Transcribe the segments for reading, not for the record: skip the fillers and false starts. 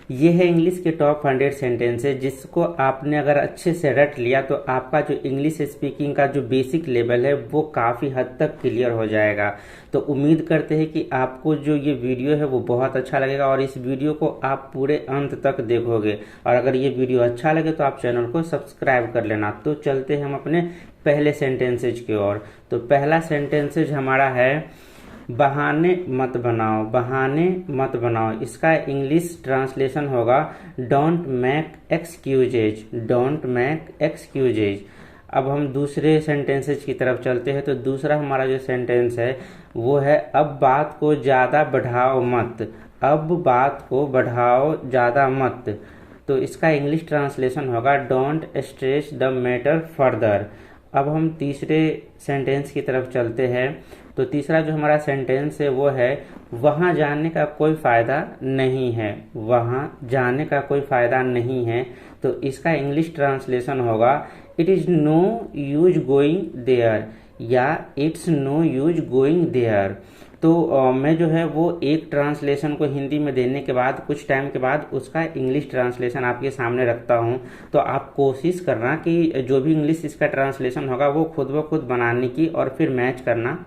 ये है इंग्लिश के टॉप 100 सेंटेंसेस जिसको आपने अगर अच्छे से रट लिया तो आपका जो इंग्लिश स्पीकिंग का जो बेसिक लेवल है वो काफ़ी हद तक क्लियर हो जाएगा। तो उम्मीद करते हैं कि आपको जो ये वीडियो है वो बहुत अच्छा लगेगा और इस वीडियो को आप पूरे अंत तक देखोगे। और अगर ये वीडियो अच्छा लगे तो आप चैनल को सब्सक्राइब कर लेना। तो चलते हैं हम अपने पहले सेंटेंसेज की ओर। तो पहला सेंटेंसेज हमारा है बहाने मत बनाओ। बहाने मत बनाओ, इसका इंग्लिश ट्रांसलेशन होगा don't make excuses. Don't make excuses. अब हम दूसरे सेंटेंसेज की तरफ चलते हैं। तो दूसरा हमारा जो सेंटेंस है वो है अब बात को ज़्यादा बढ़ाओ मत। अब बात को बढ़ाओ ज़्यादा मत। तो इसका इंग्लिश ट्रांसलेशन होगा don't stretch the matter further. अब हम तीसरे सेंटेंस की तरफ चलते हैं। तो तीसरा जो हमारा सेंटेंस है वो है वहाँ जाने का कोई फ़ायदा नहीं है। वहाँ जाने का कोई फ़ायदा नहीं है। तो इसका इंग्लिश ट्रांसलेशन होगा it is no use going there या it's no use going there. तो मैं जो है वो एक ट्रांसलेशन को हिंदी में देने के बाद कुछ टाइम के बाद उसका इंग्लिश ट्रांसलेशन आपके सामने रखता हूँ। तो आप कोशिश करना कि जो भी इंग्लिश इसका ट्रांसलेशन होगा वो खुद ब खुद बनाने की और फिर मैच करना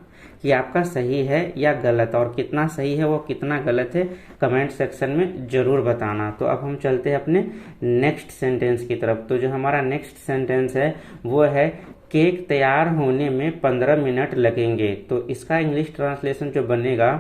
कि आपका सही है या गलत, और कितना सही है वो कितना गलत है कमेंट सेक्शन में ज़रूर बताना। तो अब हम चलते हैं अपने नेक्स्ट सेंटेंस की तरफ। तो जो हमारा नेक्स्ट सेंटेंस है वो है केक तैयार होने में 15 मिनट लगेंगे। तो इसका इंग्लिश ट्रांसलेशन जो बनेगा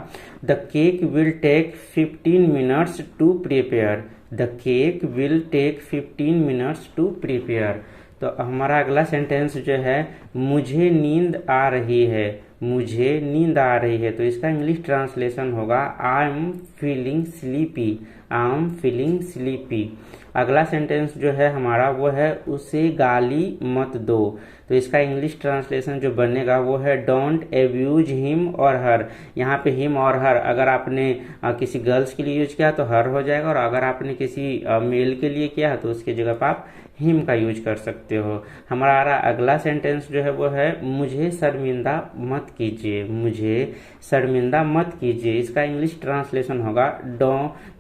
the cake will take 15 minutes to prepare. The cake will take 15 minutes to prepare. तो हमारा अगला सेंटेंस जो है मुझे नींद आ रही है। मुझे नींद आ रही है। तो इसका इंग्लिश ट्रांसलेशन होगा I am feeling sleepy. I am feeling sleepy. अगला सेंटेंस जो है हमारा वो है उसे गाली मत दो। तो इसका इंग्लिश ट्रांसलेशन जो बनेगा वो है डोंट एब्यूज हिम और हर। यहाँ पे हिम और हर अगर आपने किसी गर्ल्स के लिए यूज किया तो हर हो जाएगा, और अगर आपने किसी मेल के लिए किया तो उसकी जगह पर आप हिम का यूज कर सकते हो। हमारा अगला सेंटेंस जो है वो है मुझे शर्मिंदा मत कीजिए। मुझे शर्मिंदा मत कीजिए। इसका इंग्लिश ट्रांसलेशन होगा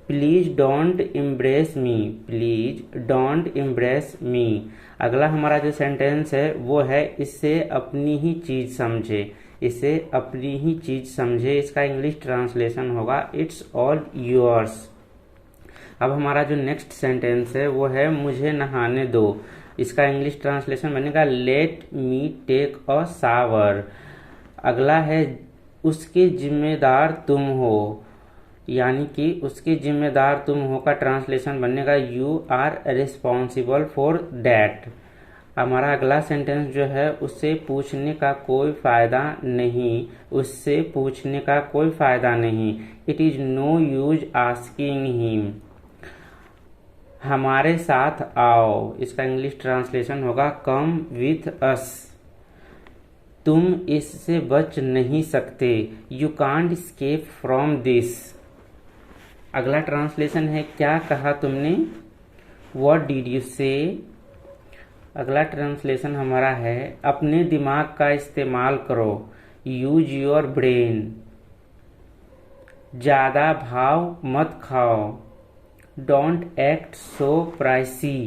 please don't embarrass me. Please don't embarrass me. अगला हमारा जो सेंटेंस है वो है इसे अपनी ही चीज समझे। इसे अपनी ही चीज समझे। इसका इंग्लिश ट्रांसलेशन होगा इट्स ऑल योर्स। अब हमारा जो नेक्स्ट सेंटेंस है वो है मुझे नहाने दो। इसका इंग्लिश ट्रांसलेशन बनेगा let me take a shower. अगला है उसके जिम्मेदार तुम हो, यानी कि उसके जिम्मेदार तुम हो का ट्रांसलेशन बनेगा you are responsible for that. हमारा अगला सेंटेंस जो है उससे पूछने का कोई फ़ायदा नहीं। उससे पूछने का कोई फ़ायदा नहीं। It is no use asking him. हमारे साथ आओ। इसका इंग्लिश ट्रांसलेशन होगा कम विथ अस। तुम इससे बच नहीं सकते। You can't escape from this. अगला ट्रांसलेशन है क्या कहा तुमने, व्हाट डिड यू से। अगला ट्रांसलेशन हमारा है अपने दिमाग का इस्तेमाल करो, यूज योर ब्रेन। ज़्यादा भाव मत खाओ, डोंट एक्ट सो प्राइसी।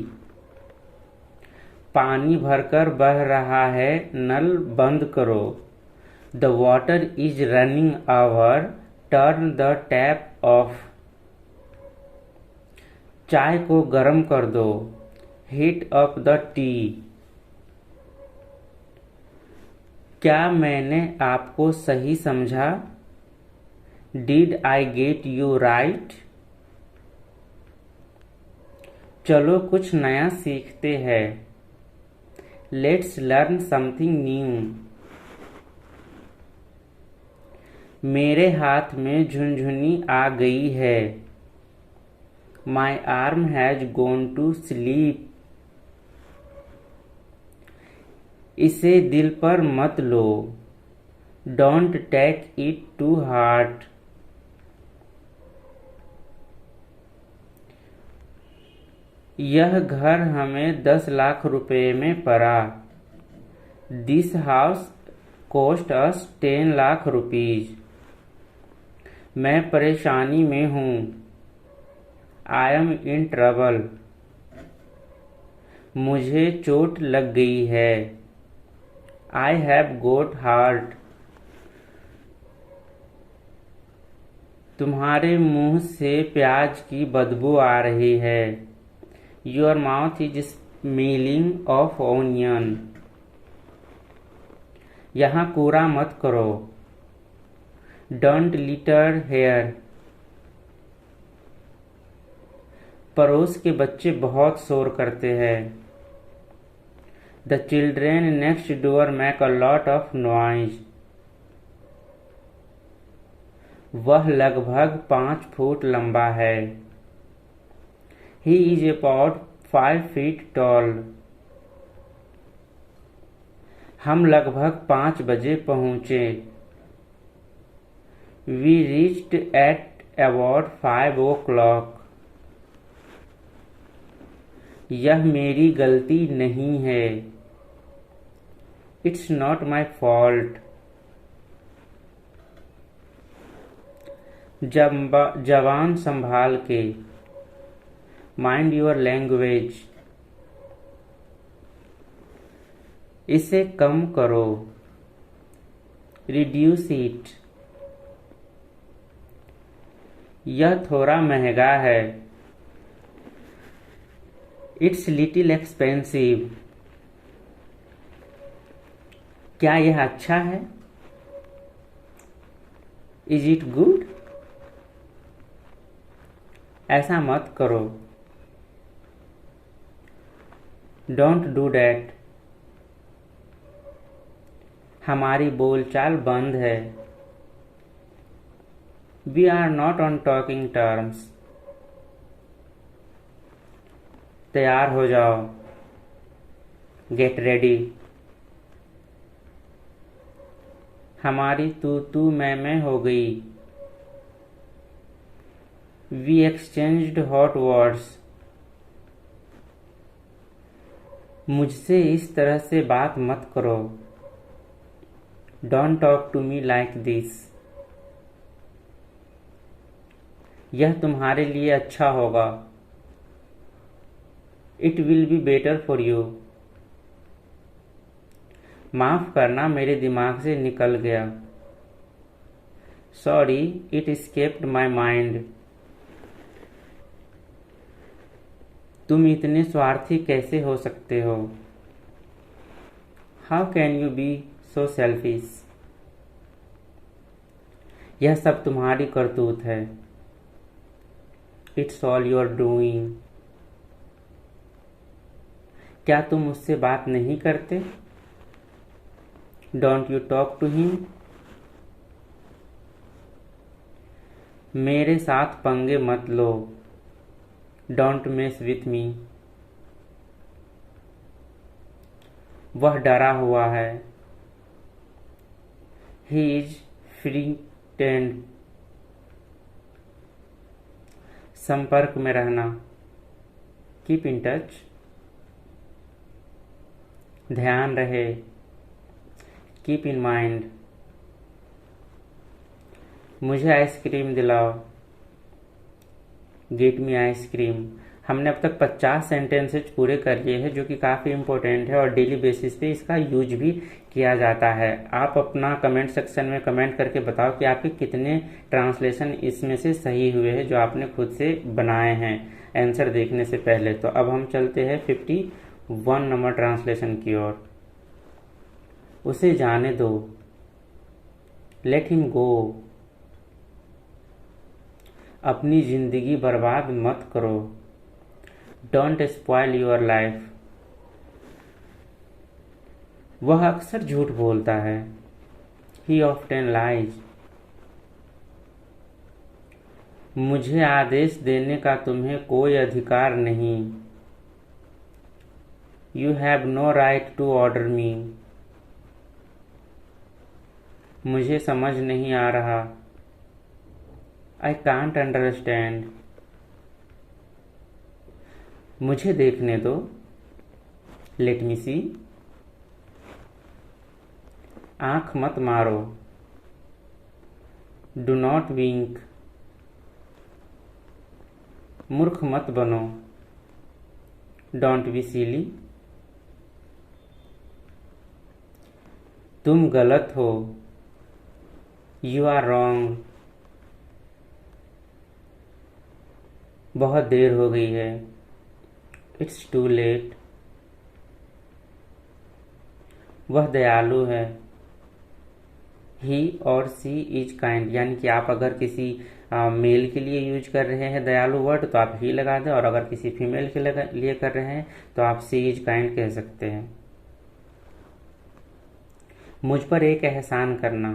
पानी भरकर बह रहा है, नल बंद करो। The water is running over, turn the tap of. चाय को गर्म कर दो, हीट अप द टी। क्या मैंने आपको सही समझा, did I get you right. चलो कुछ नया सीखते हैं, लेट्स लर्न समथिंग न्यू। मेरे हाथ में झुनझुनी आ गई है, my arm has gone to sleep. इसे दिल पर मत लो, don't take it to heart. यह घर हमें 10 लाख रुपए में पड़ा। This house cost us 10 lakh rupees. मैं परेशानी में हूँ, आई एम इन ट्रबल, मुझे चोट लग गई है। आई हैव गोट हार्ट, तुम्हारे मुंह से प्याज की बदबू आ रही है। Your mouth is smelling of onion, यहाँ कूड़ा मत करो। डोंट लिटर हेयर, पड़ोस के बच्चे बहुत शोर करते हैं। The children next door make a lot of noise, वह लगभग 5 फुट लंबा है। He is about 5 feet tall, हम लगभग 5 बजे पहुंचे। We reached at about 5 o'clock, यह मेरी गलती नहीं है। इट्स नॉट माई फॉल्ट, जवान संभाल के। माइंड योर लैंग्वेज, इसे कम करो। रिड्यूस इट, यह थोड़ा महंगा है। इट्स लिटिल एक्सपेंसिव, क्या यह अच्छा है? इज इट गुड, ऐसा मत करो। डोंट डू डैट, हमारी बोलचाल बंद है। We are not on talking terms, तैयार हो जाओ। गेट रेडी, हमारी तू मैं हो गई। वी एक्सचेंज्ड हॉट वर्ड्स, मुझसे इस तरह से बात मत करो। Don't talk to me like this, यह तुम्हारे लिए अच्छा होगा। It will be better for you, माफ करना मेरे दिमाग से निकल गया। Sorry it escaped my mind, तुम इतने स्वार्थी कैसे हो सकते हो? How can you be so selfish, यह सब तुम्हारी करतूत है। इट्स ऑल योर डूइंग, क्या तुम मुझसे बात नहीं करते? Don't you talk to him, मेरे साथ पंगे मत लो। डोंट मेस विथ मी, वह डरा हुआ है। ही इज फ्रीटेंड, संपर्क में रहना। कीप इन टच, ध्यान रहे। कीप इन माइंड, मुझे आइसक्रीम दिलाओ। Get me ice cream. हमने अब तक 50 सेंटेंसेज पूरे कर लिए हैं, जो कि काफ़ी इंपॉर्टेंट है और डेली बेसिस पे इसका यूज भी किया जाता है। आप अपना कमेंट सेक्शन में कमेंट करके बताओ कि आपके कितने ट्रांसलेशन इसमें से सही हुए हैं जो आपने खुद से बनाए हैं आंसर देखने से पहले। तो अब हम चलते हैं 51 नंबर ट्रांसलेशन की ओर। उसे जाने दो, लेट हिम गो, अपनी जिंदगी बर्बाद मत करो। डोंट स्पॉइल योर लाइफ, वह अक्सर झूठ बोलता है। ही ऑफ्टन लाइज, मुझे आदेश देने का तुम्हें कोई अधिकार नहीं। You have no right to order me, मुझे समझ नहीं आ रहा। आई कांट अंडरस्टैंड, मुझे देखने दो। लेट मी सी, आंख मत मारो। डू नॉट विंक, मूर्ख मत बनो, डोंट बी सिली। तुम गलत हो, यू आर रॉन्ग। बहुत देर हो गई है, इट्स टू लेट। वह दयालु है, ही और सी इज काइंड। यानी कि आप अगर किसी मेल के लिए यूज कर रहे हैं दयालु वर्ड तो आप ही लगा दें, और अगर किसी फीमेल के लिए कर रहे हैं तो आप सी इज काइंड कह सकते हैं। मुझ पर एक एहसान करना,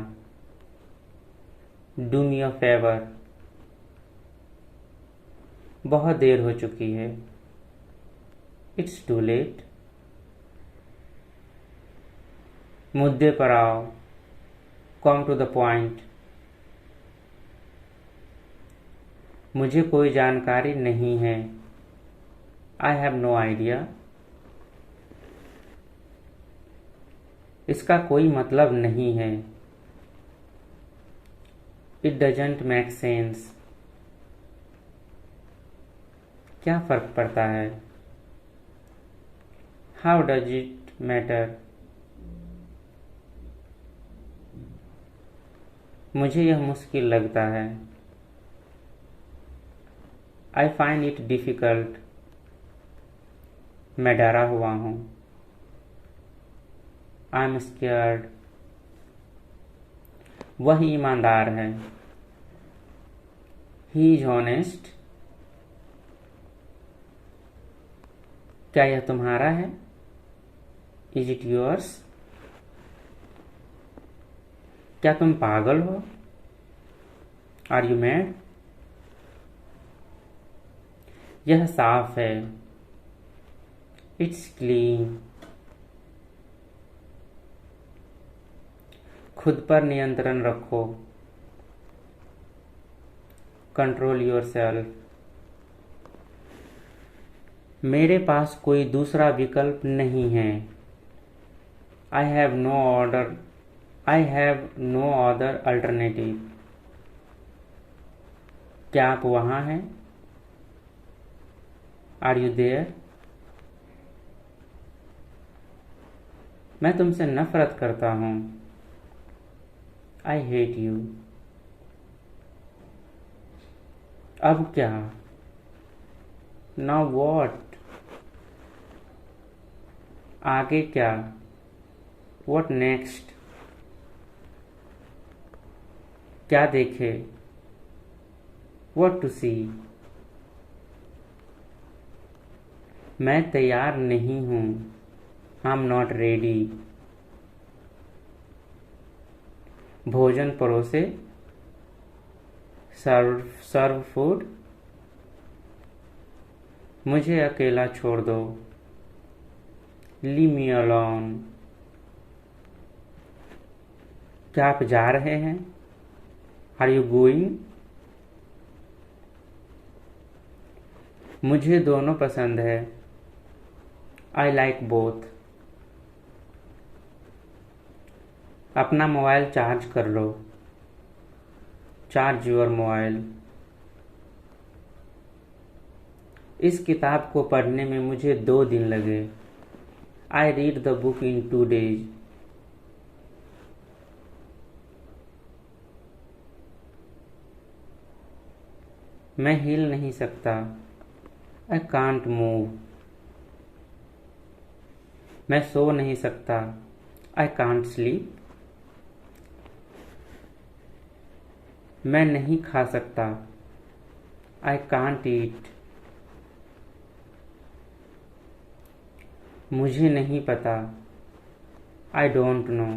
डू मी अ फेवर। बहुत देर हो चुकी है, इट्स टू लेट। मुद्दे पर आओ, कम टू द पॉइंट। मुझे कोई जानकारी नहीं है, आई हैव नो आइडिया। इसका कोई मतलब नहीं है, इट डजंट मेक सेंस। क्या फर्क पड़ता है, हाउ डज इट मैटर। मुझे यह मुश्किल लगता है, आई फाइंड इट डिफिकल्ट। मैं डरा हुआ हूँ, आई एम स्केयर्ड। वह ईमानदार है, ही इज ऑनेस्ट। क्या यह तुम्हारा है, इज इट योर्स। क्या तुम पागल हो, आर यू मैड। यह साफ है, इट्स क्लीन। खुद पर नियंत्रण रखो, कंट्रोल योरसेल्फ। मेरे पास कोई दूसरा विकल्प नहीं है, I have no other alternative. क्या आप वहाँ हैं, आर यू देयर। मैं तुमसे नफरत करता हूँ, आई हेट यू। अब क्या, नाउ वॉट। आगे क्या, व्हाट नेक्स्ट। क्या देखे, व्हाट टू सी। मैं तैयार नहीं हूँ, आई एम नॉट रेडी। भोजन परोसे, सर्व फूड। मुझे अकेला छोड़ दो, लीव मी अलोन। क्या आप जा रहे हैं, आर यू गोइंग। मुझे दोनों पसंद है, आई लाइक बोथ। अपना मोबाइल चार्ज कर लो, चार्ज योर मोबाइल। इस किताब को पढ़ने में मुझे 2 दिन लगे, I read the book in 2 days। मैं हिल नहीं सकता, आई कांट मूव। मैं सो नहीं सकता, आई कांट स्लीप। मैं नहीं खा सकता, आई कांट ईट। मुझे नहीं पता, आई डोंट नो।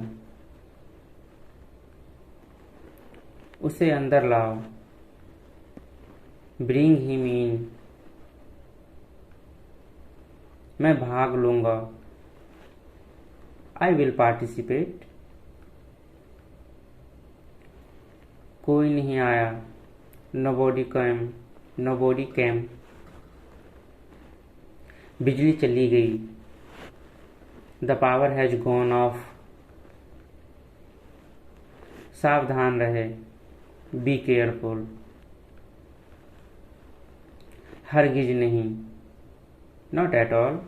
उसे अंदर लाओ, ब्रिंग हिम इन। मैं भाग लूंगा, आई विल पार्टिसिपेट। कोई नहीं आया, नोबॉडी केम। बिजली चली गई, the power has gone of. सावधान रहे, बी केयरफुल। हरगिज नहीं, नॉट एट ऑल।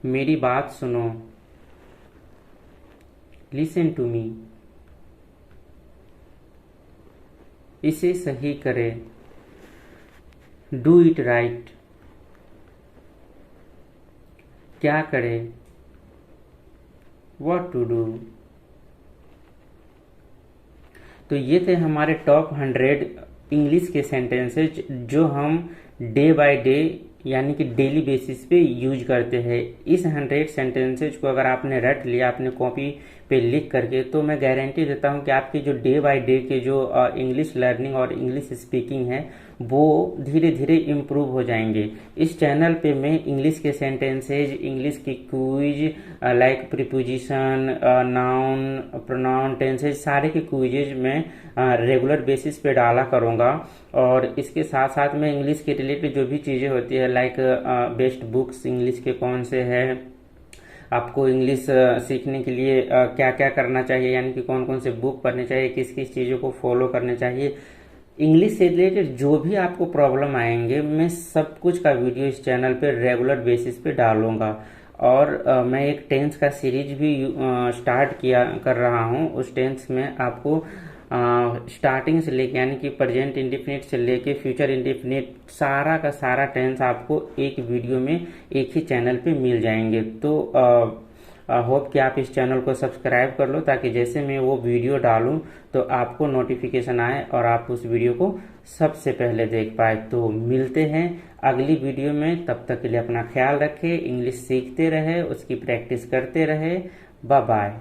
मेरी बात सुनो, लिसन टू मी। इसे सही करे, डू इट राइट। क्या करे, व्हाट टू डू। तो ये थे हमारे टॉप 100 इंग्लिश के सेंटेंसेज जो हम डे बाय डे यानी कि डेली बेसिस पे यूज करते हैं। इस 100 सेंटेंसेज को अगर आपने रट लिया अपने कॉपी पे लिख करके, तो मैं गारंटी देता हूं कि आपकी जो डे बाय डे के जो इंग्लिश लर्निंग और इंग्लिश स्पीकिंग है वो धीरे धीरे इम्प्रूव हो जाएंगे। इस चैनल पे मैं इंग्लिश के सेंटेंसेज, इंग्लिश की quiz like preposition, noun, pronoun, tenses, सारे के क्विजेज मैं रेगुलर बेसिस पे डाला करूँगा। और इसके साथ साथ में इंग्लिश के रिलेटेड जो भी चीज़ें होती है लाइक बेस्ट बुक्स इंग्लिश के कौन से हैं, आपको इंग्लिश सीखने के लिए क्या क्या करना चाहिए, यानी कि कौन कौन से बुक पढ़ने चाहिए, किस किस चीज़ों को फॉलो करने चाहिए, इंग्लिश से रिलेटेड जो भी आपको प्रॉब्लम आएंगे मैं सब कुछ का वीडियो इस चैनल पे रेगुलर बेसिस पे डालूंगा। और मैं एक टेंस का सीरीज भी स्टार्ट कर रहा हूँ। उस टेंस में आपको स्टार्टिंग से लेके यानी कि प्रेजेंट इंडेफिनिट से लेके फ्यूचर इंडेफिनिट सारा का सारा टेंस आपको एक वीडियो में एक ही चैनल पे मिल जाएंगे। तो होप कि आप इस चैनल को सब्सक्राइब कर लो ताकि जैसे मैं वो वीडियो डालूं तो आपको नोटिफिकेशन आए और आप उस वीडियो को सबसे पहले देख पाए। तो मिलते हैं अगली वीडियो में, तब तक के लिए अपना ख्याल रखें, इंग्लिश सीखते रहे, उसकी प्रैक्टिस करते रहे। Bye bye.